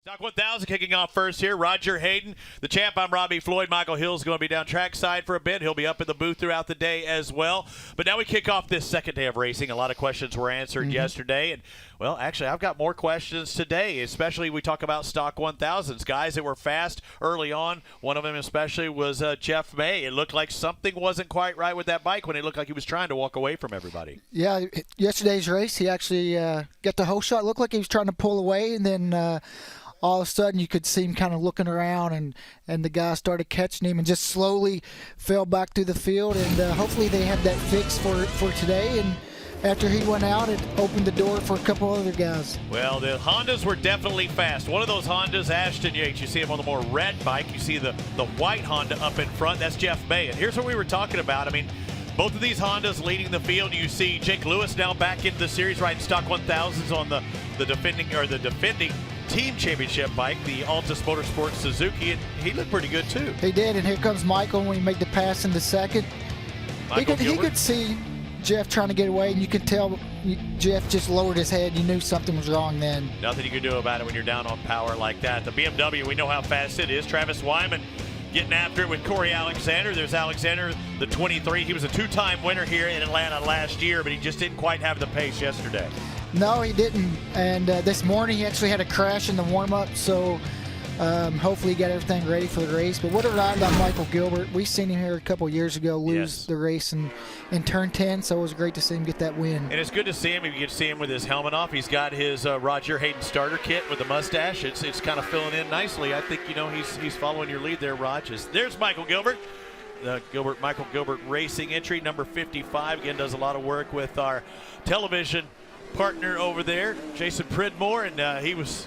Stock 1000 kicking off first here. Roger Hayden, the champ. I'm Robbie Floyd. Michael Hill's going to be down trackside for a bit. He'll be up in the booth throughout the day as well. But now we kick off this second day of racing. A lot of questions were answered yesterday. And, well, actually, I've got more questions today, especially we talk about Stock 1000s. Guys that were fast early on. One of them especially was Jeff May. It looked like something wasn't quite right with that bike when it looked like he was trying to walk away from everybody. Yeah, yesterday's race, he actually got the whole shot. It looked like he was trying to pull away, and then all of a sudden you could see him kind of looking around, and the guy started catching him and just slowly fell back through the field. And hopefully they had that fixed for today. And after he went out, it opened the door for a couple other guys. Well, the Hondas were definitely fast. One of those Hondas, Ashton Yates, you see him on the more red bike. You see the white Honda up in front. That's Jeff May. And here's what we were talking about. I mean, both of these Hondas leading the field. You see Jake Lewis now back into the series riding Stock 1000s on the defending team championship bike, the Altus Motorsports Suzuki, and he looked pretty good too. He did, and here comes Michael when he made the pass in the second. He could see Jeff trying to get away, and you could tell Jeff just lowered his head. You knew something was wrong then. Nothing you can do about it when you're down on power like that. The BMW, we know how fast it is. Travis Wyman getting after it with Corey Alexander. There's Alexander, the 23. He was a two-time winner here in Atlanta last year, but he just didn't quite have the pace yesterday. No, he didn't. And this morning he actually had a crash in the warm-up, so hopefully he got everything ready for the race. But what a ride by Michael Gilbert. We've seen him here a couple years ago lose the race in turn 10, so it was great to see him get that win. And it's good to see him. If you get to see him with his helmet off, he's got his Roger Hayden starter kit with the mustache. It's kind of filling in nicely. I think, he's following your lead there, Rog. There's Michael Gilbert. The Michael Gilbert Racing entry, number 55. Again, does a lot of work with our television partner over there, Jason Pridmore, and he was.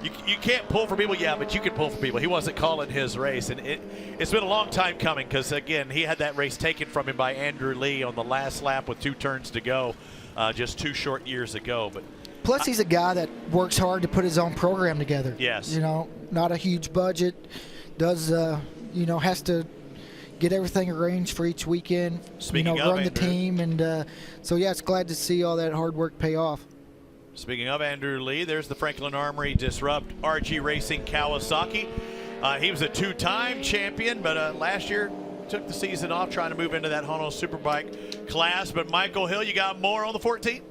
You can't pull for people, but you can pull for people. He wasn't calling his race, and it's been a long time coming because, again, he had that race taken from him by Andrew Lee on the last lap with 2 turns to go just 2 short years ago. But plus, he's a guy that works hard to put his own program together. Yes. Not a huge budget, does, has to get everything arranged for each weekend, run the team. And so, it's glad to see all that hard work pay off. Speaking of Andrew Lee, there's the Franklin Armory Disrupt RG Racing Kawasaki. He was a 2-time champion, but last year took the season off trying to move into that Honda Superbike class. But Michael Hill, you got more on the 14th?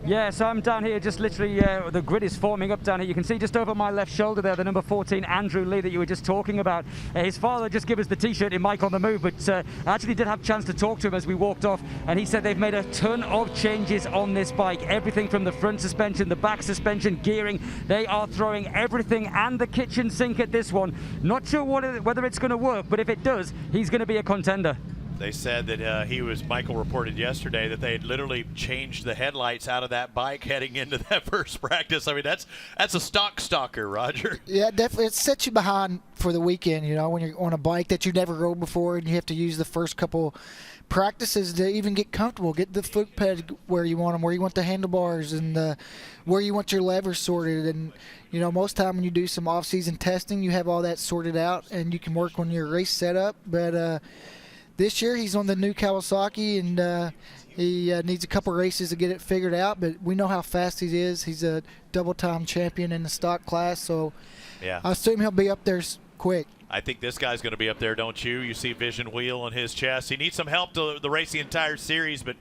Yeah, so I'm down here just literally, the grid is forming up down here. You can see just over my left shoulder there, the number 14, Andrew Lee, that you were just talking about. His father just gave us the T-shirt in Mike on the Move, but I actually did have a chance to talk to him as we walked off, and he said they've made a ton of changes on this bike. Everything from the front suspension, the back suspension, gearing. They are throwing everything and the kitchen sink at this one. Not sure whether it's going to work, but if it does, he's going to be a contender. They said that Michael reported yesterday that they had literally changed the headlights out of that bike heading into that first practice. I mean, that's a stock stalker, Roger. Yeah, definitely. It sets you behind for the weekend, when you're on a bike that you never rode before and you have to use the first couple practices to even get comfortable, get the foot peg where you want them, where you want the handlebars, and where you want your levers sorted. And, most time when you do some off-season testing, you have all that sorted out and you can work on your race setup. But this year he's on the new Kawasaki, and he needs a couple races to get it figured out, but we know how fast he is. He's a double-time champion in the stock class, so I assume he'll be up there quick. I think this guy's going to be up there, don't you? You see Vision Wheel on his chest. He needs some help to race the entire series, but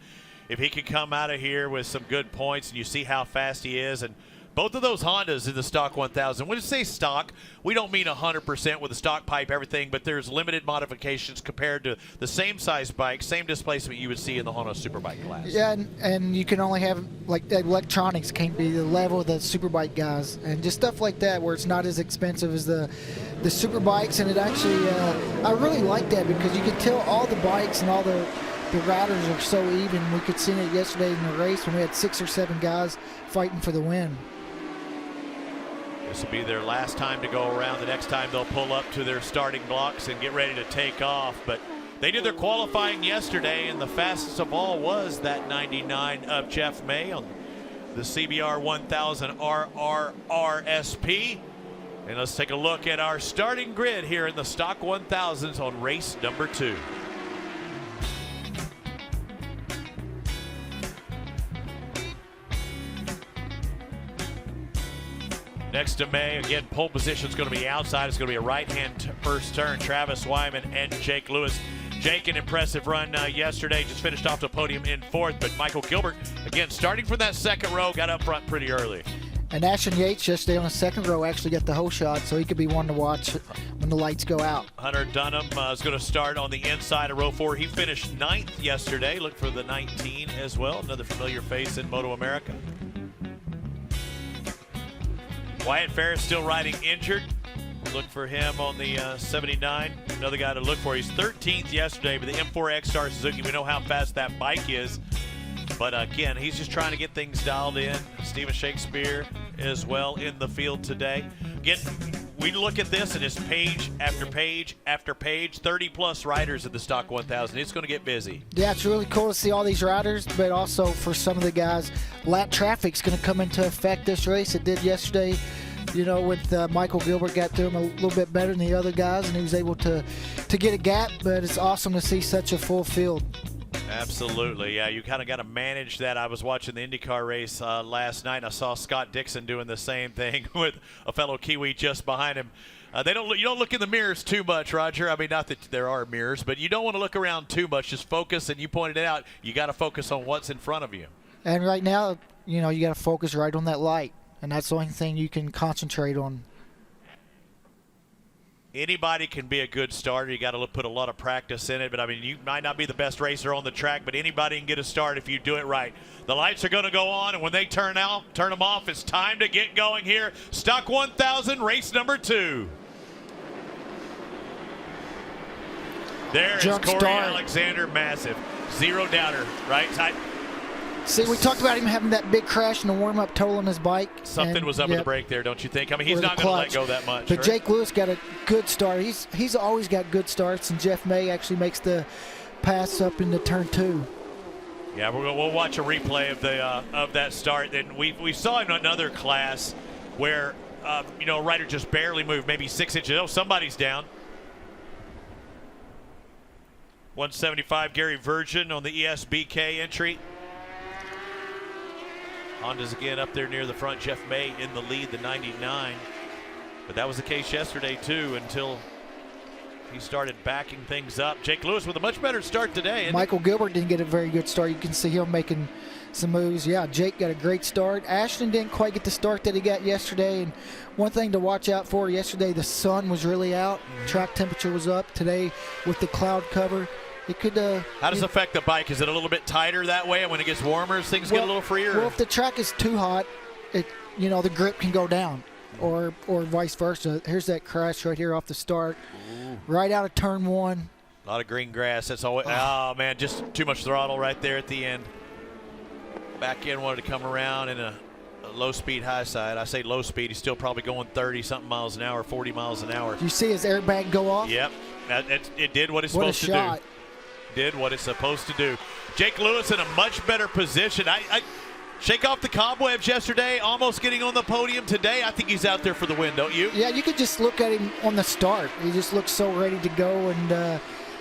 if he can come out of here with some good points, and you see how fast he is, and both of those Hondas in the Stock 1000. When we say stock, we don't mean 100% with a stock pipe, everything, but there's limited modifications compared to the same size bike, same displacement you would see in the Honda Superbike class. Yeah, and you can only have, the electronics can't be the level of the Superbike guys, and just stuff like that where it's not as expensive as the Superbikes. And it actually, I really like that because you can tell all the bikes and all the riders are so even. We could see it yesterday in the race when we had 6 or 7 guys fighting for the win. This will be their last time to go around. The next time they'll pull up to their starting blocks and get ready to take off. But they did their qualifying yesterday, and the fastest of all was that 99 of Jeff May on the CBR 1000 RRRSP. And let's take a look at our starting grid here in the Stock 1000s on race number 2. Next to May, again, pole position is going to be outside. It's going to be a right-hand first turn. Travis Wyman and Jake Lewis. Jake, an impressive run yesterday, just finished off the podium in 4th. But Michael Gilbert, again, starting from that 2nd row, got up front pretty early. And Ashton Yates yesterday on the 2nd row actually got the whole shot, so he could be one to watch when the lights go out. Hunter Dunham is going to start on the inside of row 4. He finished 9th yesterday. Look for the 19 as well. Another familiar face in MotoAmerica. Wyatt Ferris still riding injured. Look for him on the 79. Another guy to look for. He's 13th yesterday, but the M4 XStar Suzuki, we know how fast that bike is. But again, he's just trying to get things dialed in. Steven Shakespeare as well in the field today. Again, we look at this and it's page after page after page, 30-plus riders in the Stock 1000. It's going to get busy. Yeah, it's really cool to see all these riders, but also for some of the guys, lap traffic's going to come into effect this race. It did yesterday, you know, with Michael Gilbert got through him a little bit better than the other guys, and he was able to get a gap, but it's awesome to see such a full field. Absolutely, yeah. You kind of got to manage that. I was watching the IndyCar race last night, and I saw Scott Dixon doing the same thing with a fellow Kiwi just behind him. You don't look in the mirrors too much, Roger. I mean, not that there are mirrors, but you don't want to look around too much. Just focus, and you pointed it out. You got to focus on what's in front of you. And right now, you know, you got to focus right on that light, and that's the only thing you can concentrate on. Anybody can be a good starter. You got to put a lot of practice in it. But, I mean, you might not be the best racer on the track, but anybody can get a start if you do it right. The lights are going to go on, and when they turn them off, it's time to get going here. Stock 1000, race number 2. There is Corey Alexander, massive. Zero doubter, right? See, we talked about him having that big crash in the warm-up, totaling his bike. Something was up with the brake there, don't you think? I mean, he's not going to let go that much. But right? Jake Lewis got a good start. He's always got good starts, and Jeff May actually makes the pass up into turn 2. Yeah, we'll watch a replay of that start. Then we saw in another class where you know, a rider just barely moved, maybe 6 inches. Oh, somebody's down. 175, Gary Virgin on the ESBK entry. Honda's again up there near the front. Jeff May in the lead, the 99. But that was the case yesterday, too, until he started backing things up. Jake Lewis with a much better start today. Michael Gilbert didn't get a very good start. You can see him making some moves. Yeah, Jake got a great start. Ashton didn't quite get the start that he got yesterday. And one thing to watch out for yesterday, the sun was really out. Track temperature was up. Today, with the cloud cover, it could. How does it affect the bike? Is it a little bit tighter that way, and when it gets warmer, things get a little freer? Well, if the track is too hot, the grip can go down, or vice versa. Here's that crash right here off the start, right out of turn 1. A lot of green grass. That's always. Oh man, just too much throttle right there at the end. Back end wanted to come around in a low speed high side. I say low speed. He's still probably going 30-something miles an hour, 40 miles an hour. You see his airbag go off? Yep, it did what it's supposed to do. Did what it's supposed to do. Jake Lewis in a much better position. I shake off the cobwebs yesterday, almost getting on the podium today. I think he's out there for the win, don't you? Yeah, you could just look at him on the start. He just looks so ready to go, and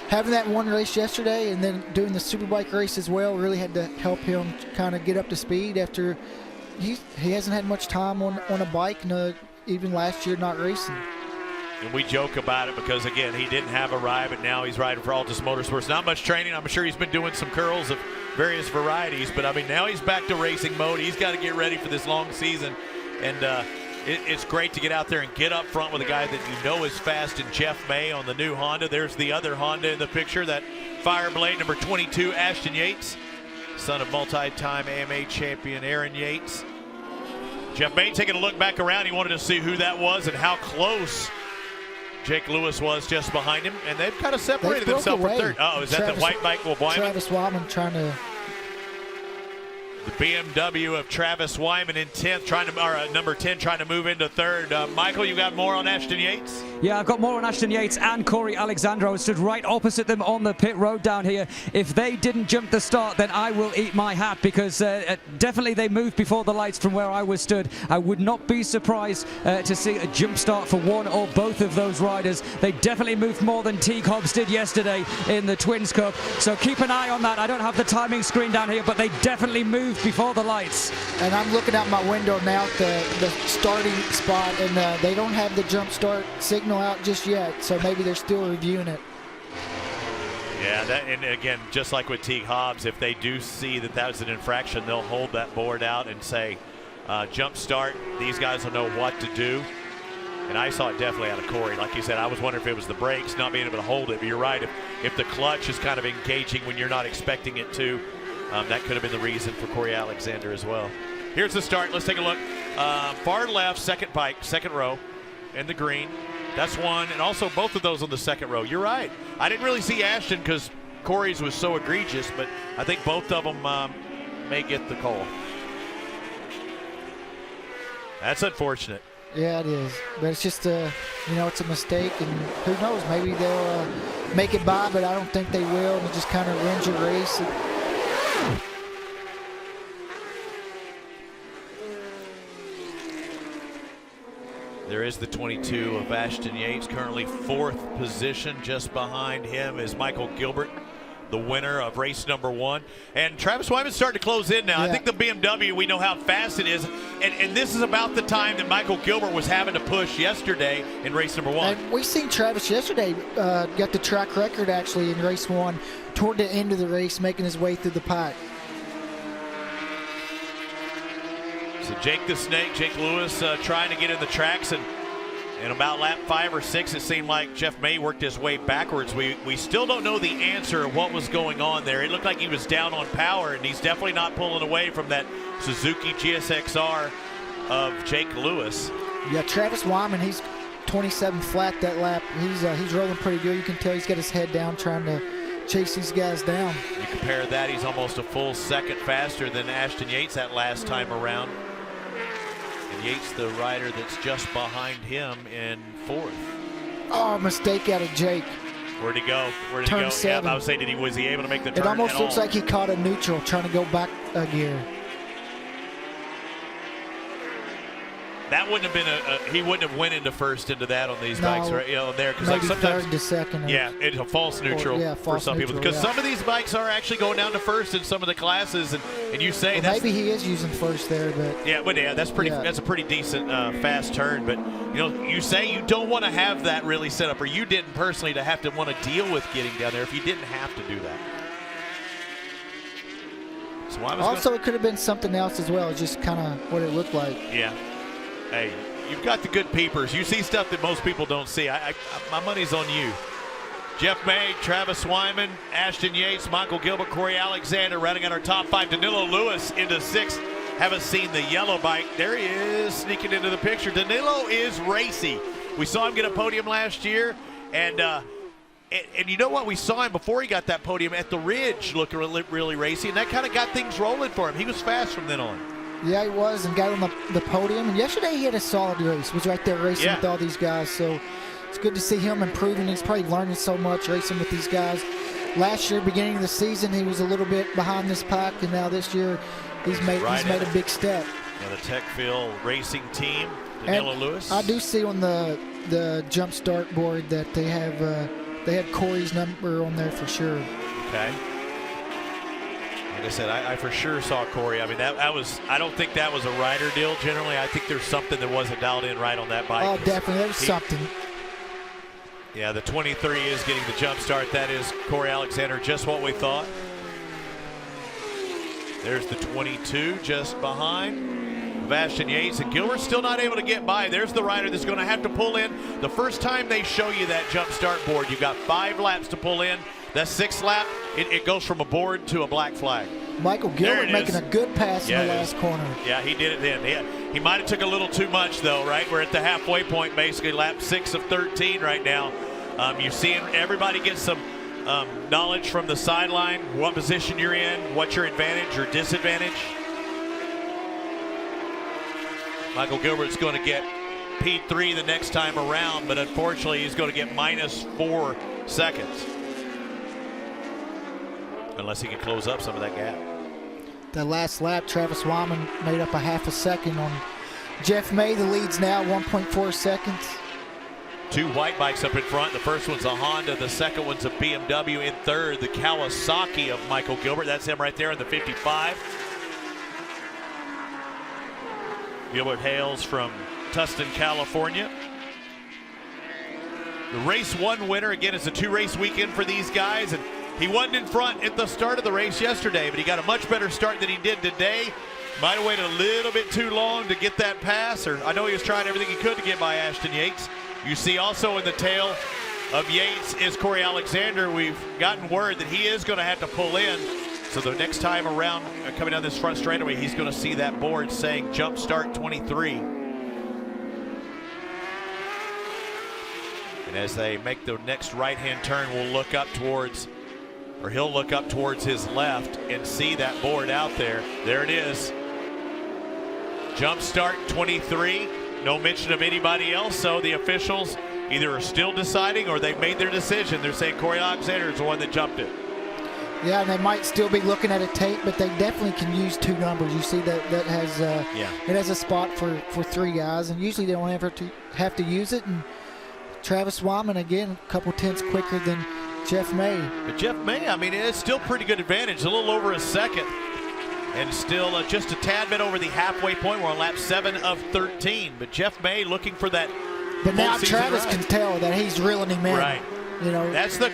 having that one race yesterday and then doing the Superbike race as well really had to help him kind of get up to speed after he hasn't had much time on a bike, and even last year not racing. And we joke about it because, again, he didn't have a ride, but now he's riding for Altus Motorsports. Not much training. I'm sure he's been doing some curls of various varieties, but, I mean, now he's back to racing mode. He's got to get ready for this long season, and it's great to get out there and get up front with a guy that you know is fast in Jeff May on the new Honda. There's the other Honda in the picture, that Fireblade number 22, Ashton Yates, son of multi-time AMA champion Aaron Yates. Jeff May taking a look back around. He wanted to see who that was and how close Jake Lewis was just behind him, and they've kind of separated themselves from third. Oh, is that the white bike with Wyman? Travis Wyman trying to. The BMW of Travis Wyman in 10th, number 10, trying to move into third. Michael, you got more on Ashton Yates? Yeah, I've got more on Ashton Yates and Corey Alexander. I stood right opposite them on the pit road down here. If they didn't jump the start, then I will eat my hat, because definitely they moved before the lights from where I was stood. I would not be surprised to see a jump start for one or both of those riders. They definitely moved more than Teague Hobbs did yesterday in the Twins Cup. So keep an eye on that. I don't have the timing screen down here, but they definitely moved moved before the lights. And I'm looking out my window now at the starting spot, and they don't have the jump start signal out just yet, so maybe they're still reviewing it. Yeah, and again, just like with Teague Hobbs, if they do see that was an infraction, they'll hold that board out and say, jump start. These guys will know what to do. And I saw it definitely out of Corey. Like you said, I was wondering if it was the brakes, not being able to hold it. But you're right, if the clutch is kind of engaging when you're not expecting it to, that could have been the reason for Corey Alexander as well. Here's the start. Let's take a look. Far left, second bike, second row in the green. That's one, and also both of those on the second row. You're right. I didn't really see Ashton because Corey's was so egregious, but I think both of them may get the call. That's unfortunate. Yeah, it is. But it's just, it's a mistake, and who knows, maybe they'll make it by, but I don't think they will, and it just kind of ruins your race. There is the 22 of Ashton Yates, currently fourth position. Just behind him is Michael Gilbert, the winner of race number 1. And Travis Wyman's starting to close in now. Yeah. I think the BMW, we know how fast it is. And this is about the time that Michael Gilbert was having to push yesterday in race number 1. And we seen Travis yesterday got the track record actually in race 1 toward the end of the race, making his way through the pack. So Jake the Snake, Jake Lewis trying to get in the tracks, and in about lap 5 or 6, it seemed like Jeff May worked his way backwards. We still don't know the answer of what was going on there. It looked like he was down on power, and he's definitely not pulling away from that Suzuki GSX-R of Jake Lewis. Yeah, Travis Wyman, he's 27 flat that lap. He's rolling pretty good. You can tell he's got his head down trying to chase these guys down. You compare that, he's almost a full second faster than Ashton Yates that last time around. And Yates, the rider that's just behind him in 4th. Oh, mistake out of Jake. Where'd he go? Where'd he Turn go? 7. Yeah, I was saying, was he able to make the turn? It almost at looks all? like he caught a neutral trying to go back a gear. That wouldn't have been he wouldn't have went into first into that on these No, bikes, right? There, because maybe like sometimes third to second. yeah, it's a false neutral for false some people, neutral, because some of these bikes are actually going down to first in some of the classes, and you say Well, maybe he is using first there, but that's pretty. Yeah. That's a pretty decent fast turn, but you say you don't want to have that really set up, or you didn't personally to have to want to deal with getting down there if you didn't have to do that. So I was also it could have been something else as well. It's just kind of what it looked like. Yeah. Hey, you've got the good peepers. You see stuff that most people don't see. My money's on you. Jeff May, Travis Wyman, Ashton Yates, Michael Gilbert, Corey Alexander running on our top 5. Danilo Lewis into 6th. Haven't seen the yellow bike. There he is, sneaking into the picture. Danilo is racy. We saw him get a podium last year, and you know what? We saw him before he got that podium at the Ridge looking really racy, and that kind of got things rolling for him. He was fast from then on. Yeah, he was, and got on the podium. And yesterday he had a solid race. Was right there racing with all these guys. So it's good to see him improving. He's probably learning so much racing with these guys. Last year, beginning of the season, he was a little bit behind this pack, and now this year he's made a big step. The Techville Racing Team, Danilo Lewis. I do see on the jump start board that they had Corey's number on there for sure. Okay. Like I said, I for sure saw Corey. I mean, that was, I don't think that was a rider deal generally. I think there's something that wasn't dialed in right on that bike. Oh, definitely. There was something. Yeah, the 23 is getting the jump start. That is Corey Alexander, just what we thought. There's the 22 just behind Ashton Yates, and Gilbert's still not able to get by. There's the rider that's going to have to pull in. The first time they show you that jump start board, you've got 5 laps to pull in. That 6th lap, it goes from a board to a black flag. Michael Gilbert making a good pass in the last corner. Yeah, he did it then. He might have took a little too much, though, right? We're at the halfway point, basically, lap 6 of 13 right now. You're seeing everybody get some knowledge from the sideline, what position you're in, what's your advantage or disadvantage. Michael Gilbert's going to get P3 the next time around, but unfortunately he's going to get -4 seconds. Unless he can close up some of that gap. The last lap, Travis Wyman made up a half a second on Jeff May. The lead's now 1.4 seconds. 2 white bikes up in front. The first one's a Honda. The second one's a BMW. In third, the Kawasaki of Michael Gilbert. That's him right there in the 55. Gilbert hails from Tustin, California. The race 1 winner, again, it's a 2-race weekend for these guys, and he wasn't in front at the start of the race yesterday, but he got a much better start than he did today. Might have waited a little bit too long to get that pass, or I know he was trying everything he could to get by Ashton Yates. You see also in the tail of Yates is Corey Alexander. We've gotten word that he is going to have to pull in. So the next time around, coming down this front straightaway, he's going to see that board saying jump start 23. And as they make the next right-hand turn, we'll look up towards, or he'll look up towards his left and see that board out there. There it is. Jump start 23. No mention of anybody else, so the officials either are still deciding or they've made their decision. They're saying Corey Alexander is the one that jumped it. Yeah, and they might still be looking at a tape, but they definitely can use 2 numbers. You see that has it has a spot for 3 guys, and usually they don't ever have to use it. And Travis Wyman, again, a couple tenths quicker than Jeff May. But Jeff May, I mean, it's still pretty good advantage, a little over a second, and still just a tad bit over the halfway point. We're on lap 7 of 13, but Jeff May looking for that. But now Travis can tell that he's reeling him in. Right. You know, that's the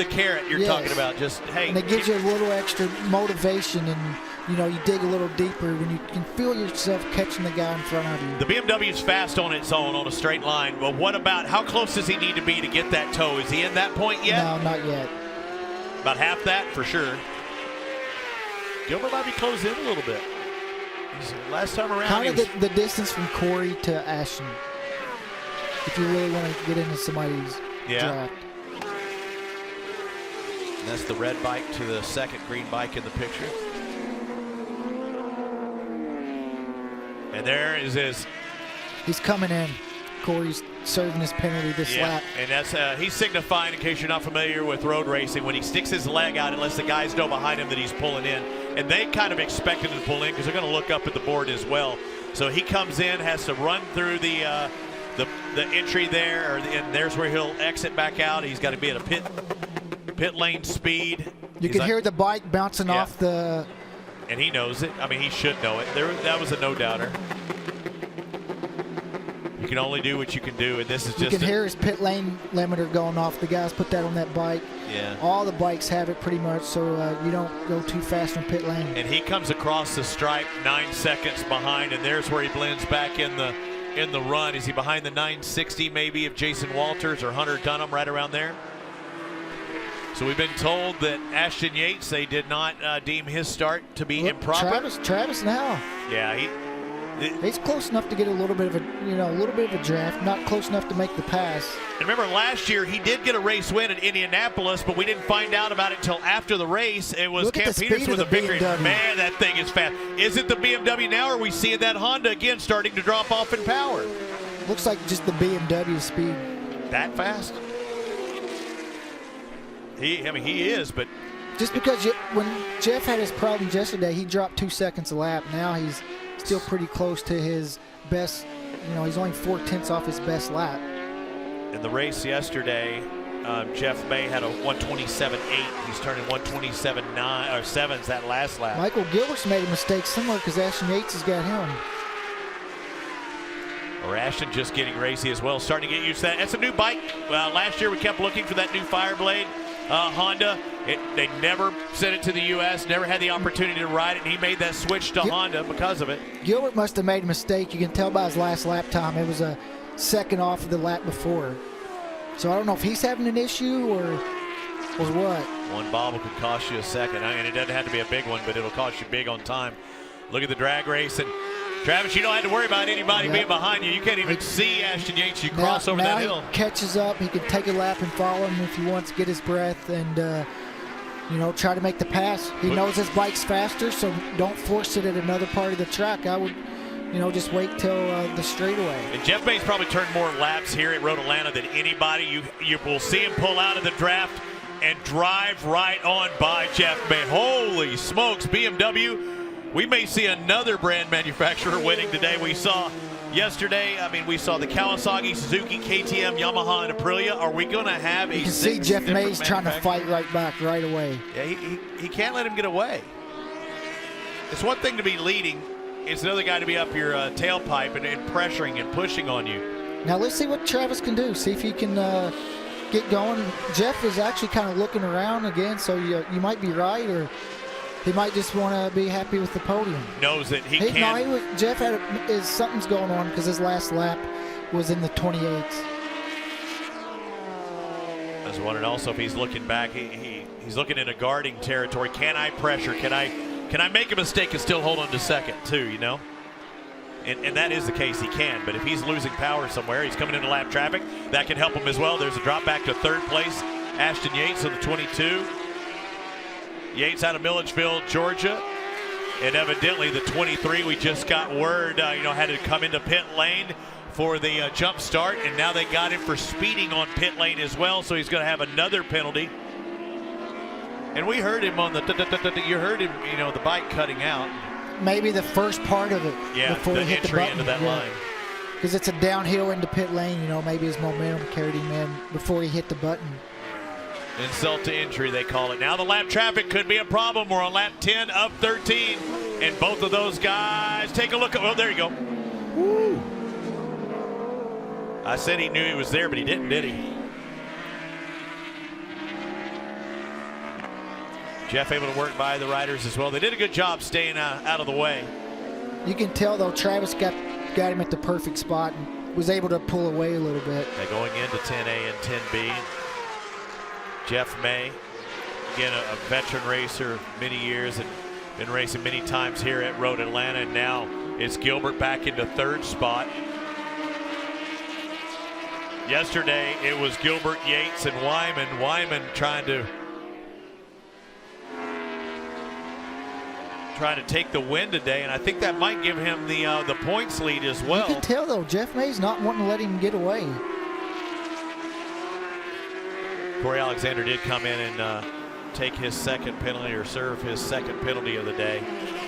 carrot you're talking about. Just, hey. And it gives you a little extra motivation, and, you know, you dig a little deeper when you can feel yourself catching the guy in front of you. The BMW is fast on its own on a straight line. But what about, how close does he need to be to get that toe? Is he in that point yet? No, not yet. About half that for sure. Gilbert might be closed in a little bit. Last time around, kind of the distance from Corey to Ashton, if you really want to get into somebody's draft. And that's the red bike to the second green bike in the picture. And there is his. He's coming in. Corey's serving his penalty this lap. And that's he's signifying, in case you're not familiar with road racing, when he sticks his leg out and lets the guys know behind him that he's pulling in. And they kind of expect him to pull in because they're going to look up at the board as well. So he comes in, has to run through the entry there, and there's where he'll exit back out. He's got to be at a pit lane speed. You can hear the bike bouncing off the. And he knows it. I mean, he should know it. That was a no-doubter. You can only do what you can do, and this is just. You can hear his pit lane limiter going off. The guys put that on that bike. Yeah. All the bikes have it pretty much, so you don't go too fast in pit lane. And he comes across the stripe 9 seconds behind, and there's where he blends back in the run. Is he behind the 960 maybe of Jason Walters or Hunter Dunham, right around there? So we've been told that Ashton Yates, they did not deem his start to be improper. Travis now. Yeah, he's close enough to get a little bit of a draft, not close enough to make the pass. And remember, last year he did get a race win at Indianapolis, but we didn't find out about it until after the race. It was Cam Peters with a victory. Man, that thing is fast. Is it the BMW now, or are we seeing that Honda again starting to drop off in power? Looks like just the BMW speed. That fast? He is, but just because when Jeff had his problems yesterday, he dropped 2 seconds a lap. Now he's still pretty close to his best. You know, he's only 4 tenths off his best lap. In the race yesterday, Jeff May had a 127.8. He's turning 127.9 or 7s that last lap. Michael Gilbert's made a mistake similar because Ashton Yates has got him. Or Ashton just getting racy as well, starting to get used to that. That's a new bike. Last year we kept looking for that new Fireblade. Honda, they never sent it to the U.S., never had the opportunity to ride it, and he made that switch to Honda because of it. Gilbert must have made a mistake. You can tell by his last lap time. It was a second off of the lap before. So I don't know if he's having an issue or what. One bobble could cost you a second, and it doesn't have to be a big one, but it'll cost you big on time. Look at the drag race, and Travis, you don't have to worry about anybody being behind you. You can't even see Ashton Yates. You cross over that hill. He catches up. He can take a lap and follow him if he wants to get his breath and, try to make the pass. He knows his bike's faster, so don't force it at another part of the track. I would, just wait till the straightaway. And Jeff May's probably turned more laps here at Road Atlanta than anybody. You will see him pull out of the draft and drive right on by Jeff May. Holy smokes, BMW. We may see another brand manufacturer winning today. We saw yesterday, we saw the Kawasaki, Suzuki, KTM, Yamaha, and Aprilia. Are we going to have a You can see Jeff May's trying to fight right back right away. Yeah, he can't let him get away. It's one thing to be leading it's another guy to be up your tailpipe and pressuring and pushing on you. Now let's see what Travis can do. See if he can get going. Jeff is actually kind of looking around again, so you might be right, or he might just want to be happy with the podium. Knows that he can't. No, Jeff something's going on because his last lap was in the 28s. I was wondering also if he's looking back. He's looking into guarding territory. Can I pressure? Can I make a mistake and still hold on to second too? You know. And that is the case, he can. But if he's losing power somewhere, he's coming into lap traffic, that can help him as well. There's a drop back to third place. Ashton Yates of the 22. Yates out of Milledgeville, Georgia. And evidently the 23, we just got word, had to come into pit lane for the jump start. And now they got him for speeding on pit lane as well. So he's going to have another penalty. And we heard him on the, you heard him, the bike cutting out. Maybe the first part of it before he hit the button. Into that line. Because it's a downhill into pit lane, maybe his momentum carried him in before he hit the button. Insult to injury, they call it. Now the lap traffic could be a problem. We're on lap 10 of 13. And both of those guys, take a look at, there you go. Woo. I said he knew he was there, but he didn't, did he? Jeff able to work by the riders as well. They did a good job staying out of the way. You can tell, though, Travis got him at the perfect spot and was able to pull away a little bit. Going into 10A and 10B. Jeff May, again, a veteran racer, many years, and been racing many times here at Road Atlanta. And now it's Gilbert back into third spot. Yesterday, it was Gilbert, Yates, and Wyman. Wyman trying to take the win today, and I think that might give him the points lead as well. You can tell, though, Jeff May's not wanting to let him get away. Corey Alexander did come in and take his second penalty, or serve his second penalty of the day.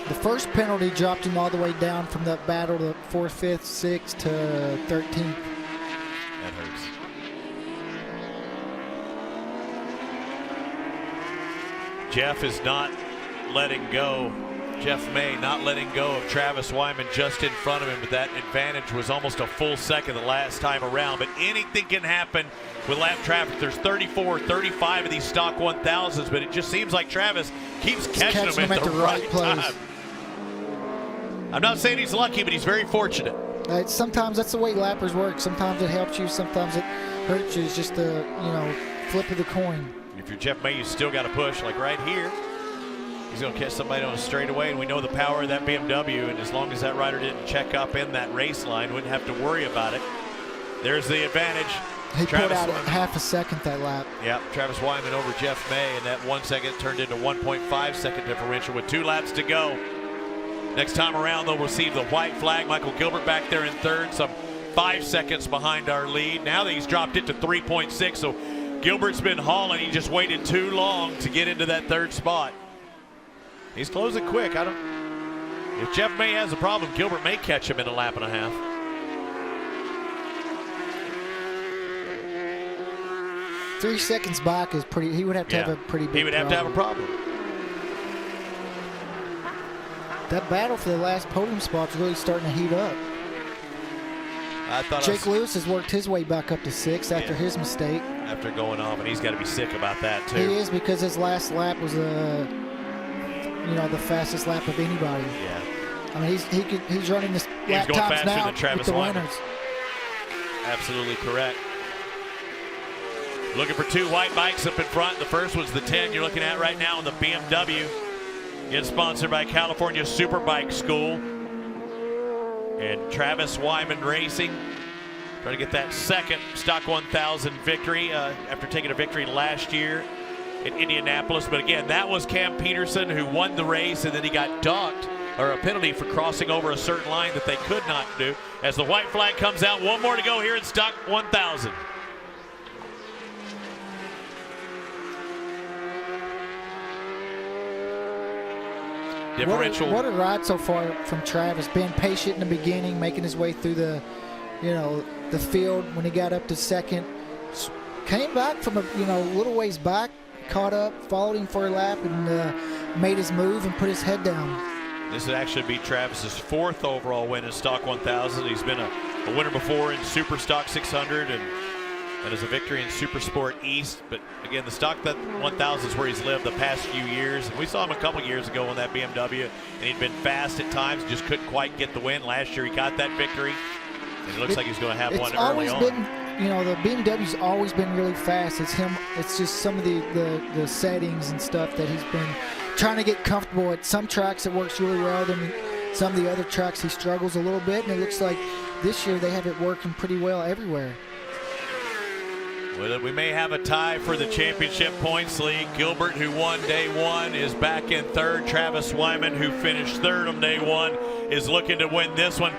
The first penalty dropped him all the way down from that battle to 4th, 5th, 6th to 13th. That hurts. Jeff is not letting go. Jeff May not letting go of Travis Wyman just in front of him, but that advantage was almost a full second the last time around. But anything can happen with lap traffic. There's 34, 35 of these stock 1000s, but it just seems like Travis keeps catching them at the right time. I'm not saying he's lucky, but he's very fortunate. Sometimes that's the way lappers work. Sometimes it helps you, sometimes it hurts you. It's just a flip of the coin. If you're Jeff May, you still got to push, like right here. He's going to catch somebody on a straightaway, and we know the power of that BMW, and as long as that rider didn't check up in that race line, wouldn't have to worry about it. There's the advantage. He put out half a second that lap. Yeah, Travis Wyman over Jeff May, and that 1 second turned into 1.5 second differential with 2 laps to go. Next time around, they'll receive the white flag. Michael Gilbert back there in third, some 5 seconds behind our lead. Now that he's dropped it to 3.6, so Gilbert's been hauling. He just waited too long to get into that third spot. He's closing quick. If Jeff May has a problem, Gilbert may catch him in a lap and a half. Three seconds back is pretty. He would have to have a pretty big. He would have to have a problem. That battle for the last podium spot's really starting to heat up. I thought Jake Lewis has worked his way back up to 6th after his mistake. After going off, and he's got to be sick about that too. He is, because his last lap was the fastest lap of anybody. Yeah. I mean, he's running this lap times now with the winners. Absolutely correct. Looking for 2 white bikes up in front. The first was the 10 you're looking at right now in the BMW. It's sponsored by California Superbike School. And Travis Wyman Racing trying to get that second Stock 1000 victory after taking a victory last year in Indianapolis. But again, that was Cam Peterson who won the race, and then he got docked, or a penalty for crossing over a certain line that they could not do. As the white flag comes out, 1 more to go here in Stock 1000. Differential. What a ride so far from Travis. Being patient in the beginning, making his way through the field when he got up to second. Came back from a little ways back, caught up, followed him for a lap, and made his move and put his head down. This would actually be Travis's 4th overall win in Stock 1000. He's been a winner before in Super Stock 600 and has a victory in Super Sport East. But again, the Stock 1000 is where he's lived the past few years. And we saw him a couple years ago in that BMW, and he'd been fast at times, just couldn't quite get the win. Last year he got that victory, and it looks like he's going to have one early on. You know, the BMW's always been really fast. It's him. It's just some of the settings and stuff that he's been trying to get comfortable at. Some tracks it works really well, then some of the other tracks he struggles a little bit, and it looks like this year they have it working pretty well everywhere. Well, we may have a tie for the championship points lead. Gilbert, who won day 1, is back in 3rd. Travis Wyman, who finished 3rd on day 1, is looking to win this one.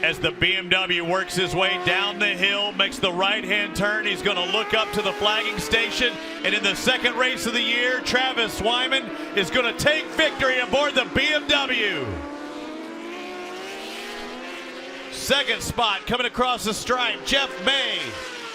As the BMW works his way down the hill, makes the right-hand turn, he's going to look up to the flagging station. And in the 2nd race of the year, Travis Wyman is going to take victory aboard the BMW. 2nd spot coming across the stripe, Jeff May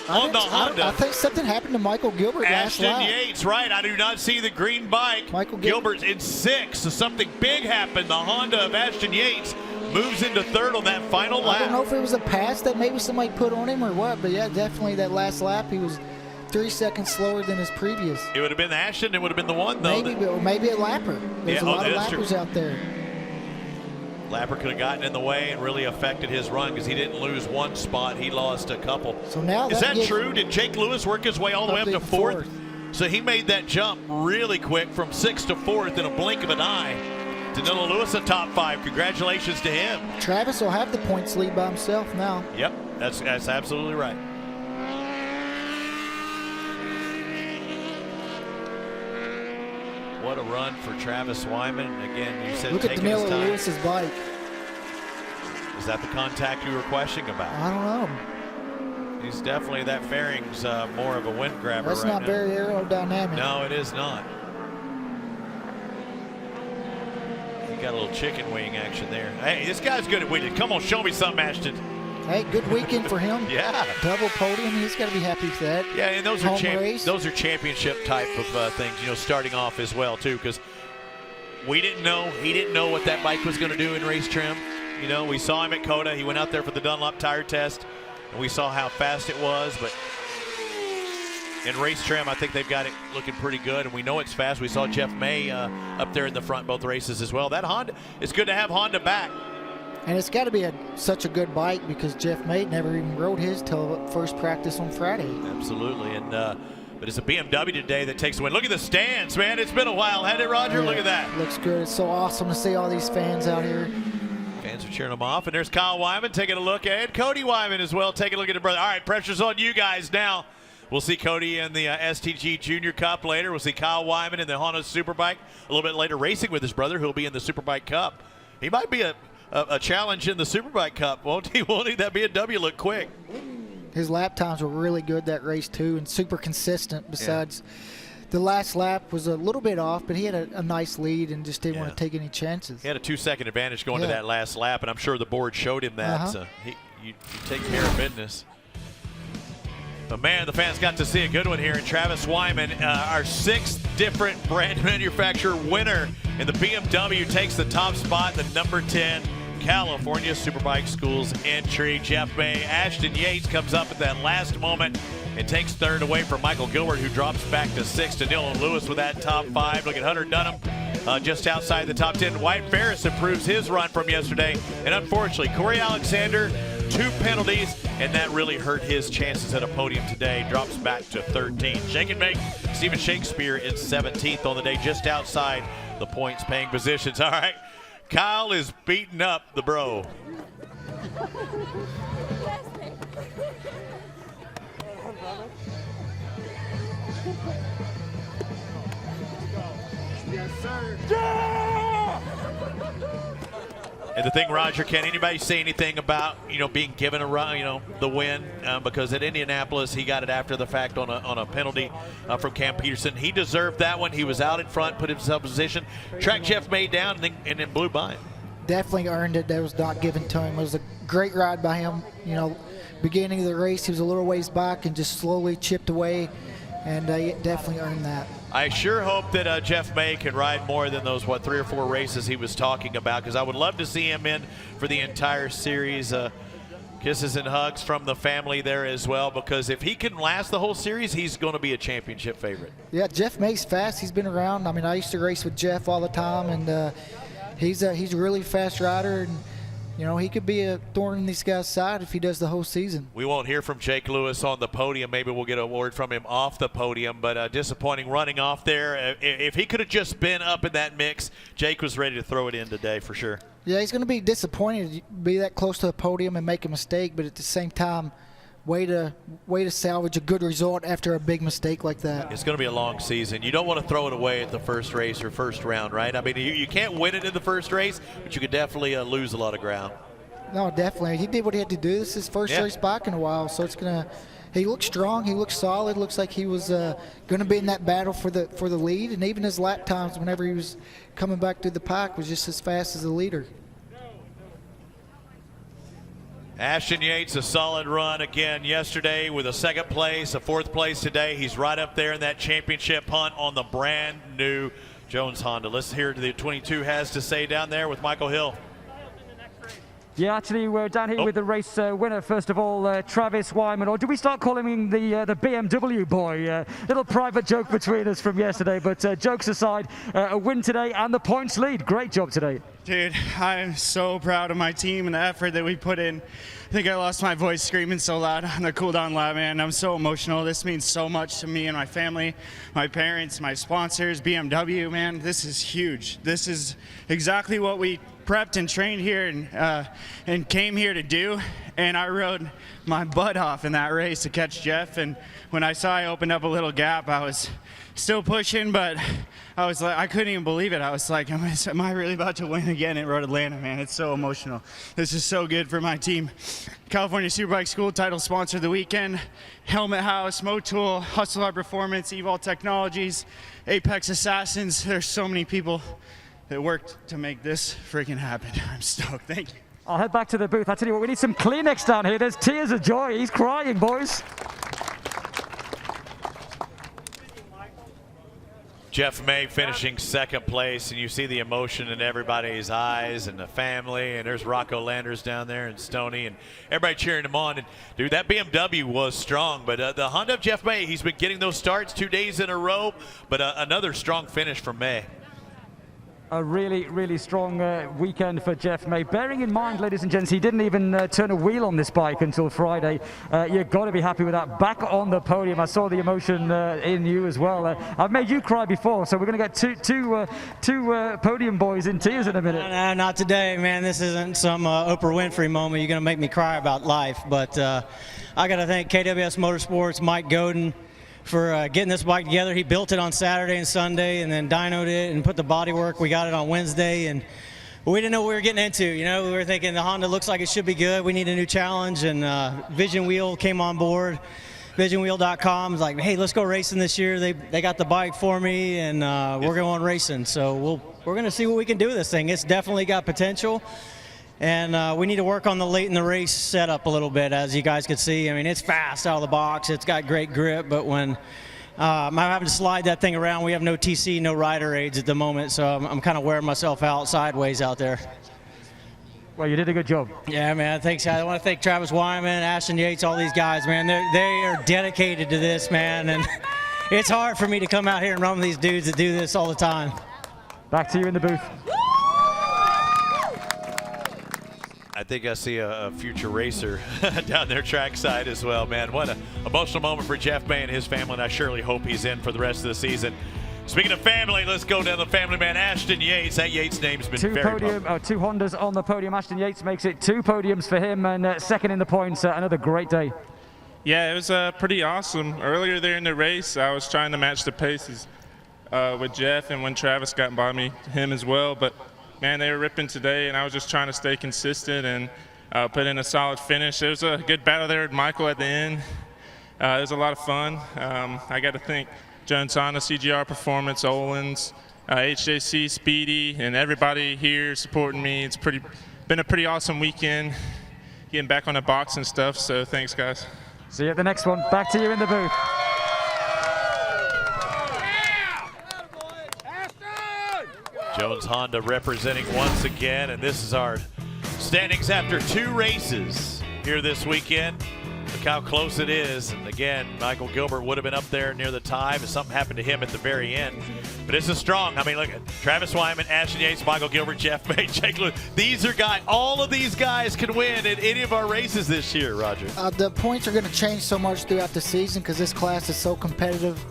on the Honda. I think something happened to Michael Gilbert last lap. Ashton Yates, right. I do not see the green bike. Michael Gilbert's in 6th, so something big happened. The Honda of Ashton Yates moves into 3rd on that final lap. I don't know if it was a pass that maybe somebody put on him or what, but yeah, definitely that last lap he was 3 seconds slower than his previous. It would have been Ashton. It would have been the one, though. Maybe a lapper. There's a lot of lappers out there. Lapper could have gotten in the way and really affected his run because he didn't lose one spot. He lost a couple. So now is that true? Did Jake Lewis work his way all the way up to 4th? So he made that jump really quick from 6th to 4th in a blink of an eye. Danilo Lewis, a top 5. Congratulations to him. Travis will have the points lead by himself now. Yep, that's absolutely right. What a run for Travis Wyman. Again, you said look at Danilo Lewis's bike. Is that the contact you were questioning about? I don't know. He's definitely, that fairing's more of a wind grabber. That's right not now. very aerodynamic. No, it is not. He got a little chicken wing action there. Hey, this guy's good at winging. Come on, show me something, Ashton. Hey, good weekend for him. Yeah. Double podium. He's got to be happy with that. Yeah, and those are championship type of things, you know, starting off as well, too, because he didn't know what that bike was going to do in race trim. You know, we saw him at COTA. He went out there for the Dunlop tire test, and we saw how fast it was, but in race trim, I think they've got it looking pretty good, and we know it's fast. We saw Jeff May up there in the front both races as well. That Honda, it's good to have Honda back. And it's got to be such a good bike because Jeff May never even rode his till first practice on Friday. Absolutely, and but it's a BMW today that takes the win. Look at the stands, man. It's been a while, hasn't it, Roger? Yeah, look at that. Looks good. It's so awesome to see all these fans out here. Fans are cheering them off, and there's Kyle Wyman taking a look at Cody Wyman as well, taking a look at his brother. All right, pressure's on you guys now. We'll see Cody in the STG Junior Cup later. We'll see Kyle Wyman in the Honda Superbike a little bit later, racing with his brother, who'll be in the Superbike Cup. He might be a challenge in the Superbike Cup, won't he? Won't he? That BMW look quick. His lap times were really good that race too, and super consistent. Besides, the last lap was a little bit off, but he had a nice lead and just didn't want to take any chances. He had a 2-second advantage going to that last lap, and I'm sure the board showed him that. So you take care of business. But man, the fans got to see a good one here in Travis Wyman, our 6th different brand manufacturer winner, and the BMW takes the top spot, the number 10 California Superbike Schools entry. Jeff May, Ashton Yates comes up at that last moment and takes 3rd away from Michael Gilbert, who drops back to 6th. to Dylan Lewis with that top 5. Look at Hunter Dunham just outside the top 10. White Ferris improves his run from yesterday, and unfortunately, Corey Alexander, 2 penalties, and that really hurt his chances at a podium today. Drops back to 13. Shake and Bake, Stephen Shakespeare in 17th on the day, just outside the points paying positions. All right, Kyle is beating up the bro. Yes, sir. Yeah! And the thing, Roger, can anybody say anything about, you know, being given a run, you know, the win? Because at Indianapolis, he got it after the fact on a penalty from Cam Peterson. He deserved that one. He was out in front, put himself in position, tracked Jeff May down, and then blew by him. Definitely earned it. That was not given to him. It was a great ride by him. You know, beginning of the race, he was a little ways back and just slowly chipped away. and he definitely earned that. I sure hope that Jeff May can ride more than those, 3 or 4 races he was talking about, because I would love to see him in for the entire series. Kisses and hugs from the family there as well, because if he can last the whole series, he's going to be a championship favorite. Yeah, Jeff May's fast. He's been around. I mean, I used to race with Jeff all the time, and he's a really fast rider, and you know, he could be a thorn in these guys' side if he does the whole season. We won't hear from Jake Lewis on the podium. Maybe we'll get a word from him off the podium, but disappointing running off there. If he could have just been up in that mix, Jake was ready to throw it in today for sure. Yeah, he's going to be disappointed to be that close to the podium and make a mistake, but at the same time, way to salvage a good result after a big mistake like that. It's going to be a long season. You don't want to throw it away at the first race or first round, right? I mean, you can't win it in the first race, but you could definitely lose a lot of ground. No, definitely. He did what he had to do. This is his first race back in a while, so it's going to – he looks strong. He looks solid. Looks like he was going to be in that battle for the lead, and even his lap times whenever he was coming back through the pack was just as fast as the leader. Ashton Yates, a solid run again yesterday with a 2nd place, a 4th place today. He's right up there in that championship hunt on the brand new Jones Honda. Let's hear what the 22 has to say down there with Michael Hill. Yeah, actually, we're down here with the race winner. First of all, Travis Wyman, or do we start calling him the BMW boy? Little private joke between us from yesterday, but jokes aside, a win today and the points lead. Great job today. Dude, I'm so proud of my team and the effort that we put in. I think I lost my voice screaming so loud on the cool-down lap, man. I'm so emotional. This means so much to me and my family, my parents, my sponsors, BMW, man. This is huge. This is exactly what we prepped and trained here and came here to do. And I rode my butt off in that race to catch Jeff. And when I saw I opened up a little gap, I was still pushing, but I was like, I couldn't even believe it. I was like, am I really about to win again at Road Atlanta, man? It's so emotional. This is so good for my team. California Superbike School title sponsor of the weekend, Helmet House, Motul, Hustle Hard Performance, Evol Technologies, Apex Assassins. There's so many people that worked to make this freaking happen. I'm stoked. Thank you. I'll head back to the booth. I tell you what, we need some Kleenex down here. There's tears of joy. He's crying, boys. Jeff May finishing 2nd place, and you see the emotion in everybody's eyes and the family, and there's Rocco Landers down there and Stoney and everybody cheering him on. And dude, that BMW was strong, but the Honda of Jeff May, he's been getting those starts 2 days in a row, but another strong finish from May. A really, really strong weekend for Jeff May. Bearing in mind, ladies and gents, he didn't even turn a wheel on this bike until Friday. You've got to be happy with that. Back on the podium. I saw the emotion in you as well. I've made you cry before, so we're going to get two podium boys in tears in a minute. No, not today, man. This isn't some Oprah Winfrey moment. You're going to make me cry about life. But I got to thank KWS Motorsports, Mike Godin, for getting this bike together. He built it on Saturday and Sunday and then dynoed it and put the bodywork. We got it on Wednesday, and we didn't know what we were getting into. You know, we were thinking the Honda looks like it should be good. We need a new challenge, and Vision Wheel came on board. VisionWheel.com was like, hey, let's go racing this year. They got the bike for me, and we're going racing. So we're going to see what we can do with this thing. It's definitely got potential. And we need to work on the late in the race setup a little bit, as you guys can see. I mean, it's fast out of the box. It's got great grip, but when I'm having to slide that thing around, we have no TC, no rider aids at the moment, so I'm kind of wearing myself out sideways out there. Well, you did a good job. Yeah, man, thanks. I want to thank Travis Wyman, Ashton Yates, all these guys, man. They are dedicated to this, man, and it's hard for me to come out here and run with these dudes that do this all the time. Back to you in the booth. I think I see a future racer down there trackside as well, man. What an emotional moment for Jeff May and his family, and I surely hope he's in for the rest of the season. Speaking of family, let's go down the family man, Ashton Yates. That Yates name's been very popular. Two Hondas on the podium. Ashton Yates makes it 2 podiums for him, and 2nd in the points. Another great day. Yeah, it was pretty awesome. Earlier there in the race, I was trying to match the paces with Jeff, and when Travis got by me, him as well. But man, they were ripping today, and I was just trying to stay consistent and put in a solid finish. It was a good battle there with Michael at the end. It was a lot of fun. I got to thank Jones Honda, CGR Performance, Owens, HJC, Speedy, and everybody here supporting me. It's been a pretty awesome weekend, getting back on the box and stuff, so thanks, guys. See you at the next one. Back to you in the booth. Jones Honda representing once again, and this is our standings after 2 races here this weekend. Look how close it is. And again, Michael Gilbert would have been up there near the tie, but something happened to him at the very end. But this is strong. I mean, look at Travis Wyman, Ashton Yates, Michael Gilbert, Jeff May, Jake Lewis. These are guys, all of these guys can win in any of our races this year, Roger. The points are going to change so much throughout the season because this class is so competitive.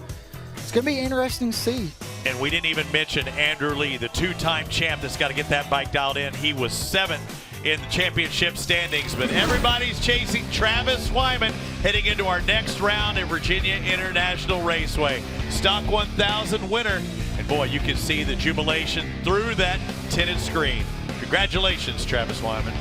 It's going to be interesting to see. And we didn't even mention Andrew Lee, the 2-time champ that's got to get that bike dialed in. He was 7th in the championship standings, but everybody's chasing Travis Wyman heading into our next round at Virginia International Raceway. Stock 1000 winner, and boy, you can see the jubilation through that tinted screen. Congratulations, Travis Wyman.